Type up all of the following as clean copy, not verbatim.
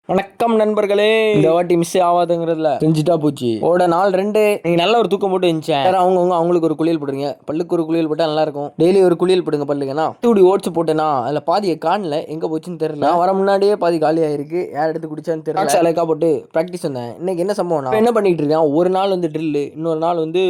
வணக்கம் நண்பர்களே. இந்த வாட்டி மிஸ் ஆகாதுங்கிறதுல செஞ்சுட்டா போச்சு. ஓட நாள் 2 நீங்க நல்ல ஒரு தூக்கம் போட்டு இருந்துச்சேன். அவங்களுக்கு ஒரு குளியல் போடுங்க, பல்லுக்கு ஒரு குளியல் போட்டா நல்லா இருக்கும். டெய்லி ஒரு குளியல் போடுங்க பல்லுக்குன்னா. தூடி ஓட்ஸ் போட்டேன்னா அதுல பாதியை காணல, எங்க போச்சுன்னு தெரியல. நான் வர முன்னாடியே பாதி காலி ஆயிருக்கு, யார் எடுத்து குடிச்சான்னு தெரியல. அலைக்கா போட்டு பிராக்டிஸ் வந்தேன். இன்னைக்கு என்ன சம்பவம்னா, என்ன பண்ணிட்டு இருக்கேன், ஒரு நாள் வந்து ட்ரில், இன்னொரு நாள் வந்து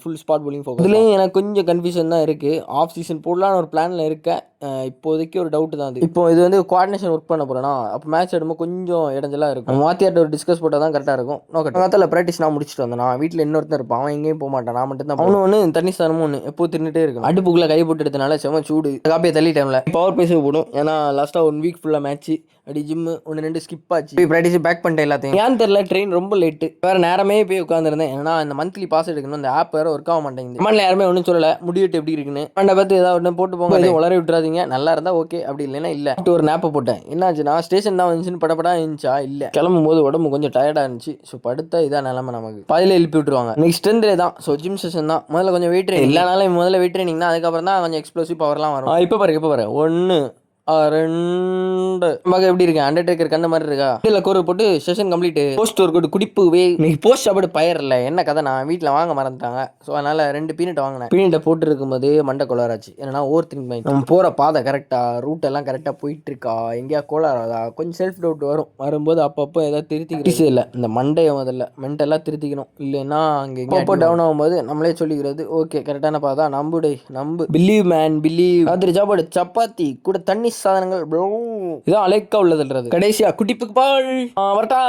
ஃபுல் ஸ்பாட் போலிங் ஃபோக்கஸ். இதுலயும் எனக்கு கொஞ்சம் கன்ஃபியூஷன் தான் இருக்கு. ஆஃப் சீசன் போடலான்னு ஒரு பிளான்ல இருக்கேன். இப்போதைக்கு ஒரு டவுட் தான். இப்போ இது வந்து கோஆர்டினேஷன் ஒர்க் பண்ண போறேன்னா, அப்போ மேட்ச் எடுக்கும்போது கொஞ்சம் இடைஞ்சலா இருக்கும். மாத்தியாட்ட ஒரு டிஸ்கஸ் போட்டால் தான் கரெக்டாக இருக்கும். நோக்கத்தில் ப்ராக்டிஸ் நான் முடிச்சுட்டு வந்தேன். நான் வீட்டில் இன்னொருத்தர் இருப்பான், அவன் எங்கேயும் போக மாட்டான், நான் மட்டும் தான். அவனு ஒன்று தண்ணி ஸ்தானமும் ஒன்று எப்போ தின்னுட்டே இருக்கும். அடுப்புக்குள்ள கை போட்டு எடுத்தனால செம சூடு. காப்பியை தள்ளி டைம்ல பவர் பேச போடும். ஏன்னா லாஸ்ட்டாக 1 வீக் ஃபுல்லாக மேட்ச் அப்படி ஜிம்மு 1-2 ஸ்கிப் ஆச்சு. போய் ப்ராக்டிஸ் பேக் பண்ணிட்டேன் எல்லாத்தையும். ஏன்னு தெரியல, ட்ரெயின் ரொம்ப லேட்டு. வேற நேரமே போய் உட்காந்துருந்தேன். ஏன்னா இந்த மந்த்லி பாஸ் எடுக்கணும், இந்த ஆப் வேற ஒர்க் ஆக மாட்டேங்குது. கமெண்ட்ல யாருமே ஒன்றும் சொல்லலை, முடிவிட்டு எப்படி இருக்குன்னு. மண்டை பார்த்து ஏதாவது ஒன்று போட்டு போங்க, எதுவும் உளறி விட்டுறாதீங்க. நல்லா இருந்தா ஓகே, அப்படி இல்லைன்னா இல்லை. ஒரு நேப்பை போட்டேன். என்னாச்சுன்னா ஸ்டேஷன் தான் வந்துச்சுன்னு படப்படா இருந்துச்சா, இல்லை கிளம்பும் போது உடம்பு கொஞ்சம் டயர்டாக இருந்துச்சு. ஸோ படுத்தா இதான் நிலமை நமக்கு. பாதியில் எழுப்பி விட்டுருவாங்க. நெக்ஸ்ட் டே தான். ஸோ ஜிம் செஷன் தான். முதல்ல கொஞ்சம் வெயிட் ட்ரைனிங். இல்லைனாலும் முதல்ல வெயிட் ட்ரைனிங் தான், அதுக்கப்புறம் தான் கொஞ்சம் எக்ஸ்ப்ளோசிவ் பவர்லாம் வரும். இப்போ பாரு 1 2 மக எப்படி இருக்கு, அண்டர்டேக்கர் கண்ணு மாதிரி இருக்கா. இல்ல கோர் போட்டு செஷன் கம்ப்ளீட். போஸ்ட் ஒரு கோட் குடிப்பு வே இன்னைக்கு போஸ்ட் அப்படி பயர் இல்லை. என்ன கதை, நான் வீட்டில் வாங்க மறந்துட்டாங்க. ஸோ அதனால 2 பீனட் வாங்கினேன். பீனட்டை போட்டு இருக்கும்போது மண்டை கொளாராச்சு. ஏன்னா ஓவர் திங்க் மைண்ட். நம்ம போகிற பாதை கரெக்டாக, ரூட் எல்லாம் கரெக்டாக போயிட்டு இருக்கா, எங்கேயா கோளாறாதா, கொஞ்சம் செல்ஃப் டவுட் வரும்போது அப்பப்போ ஏதாவது திருத்திக்கிட்டு இல்லை. இந்த மண்டையை முதல்ல மென்டெல்லாம் திருத்திக்கணும். இல்லைன்னா அங்கே அப்போ டவுன் ஆகும்போது நம்மளே சொல்லிக்கிறது, ஓகே கரெக்டான பாதா, நம்பு பிலீவ் மேன் பிலீவ். ராத்திரி சாப்பாடு சப்பாத்தி கூட தண்ணி சாதனங்கள் ப்ரோ. இதான் அலைக்கா உள்ளதுன்றது. கடைசியா குட்டிப்புக்கு பால் வரட்டா.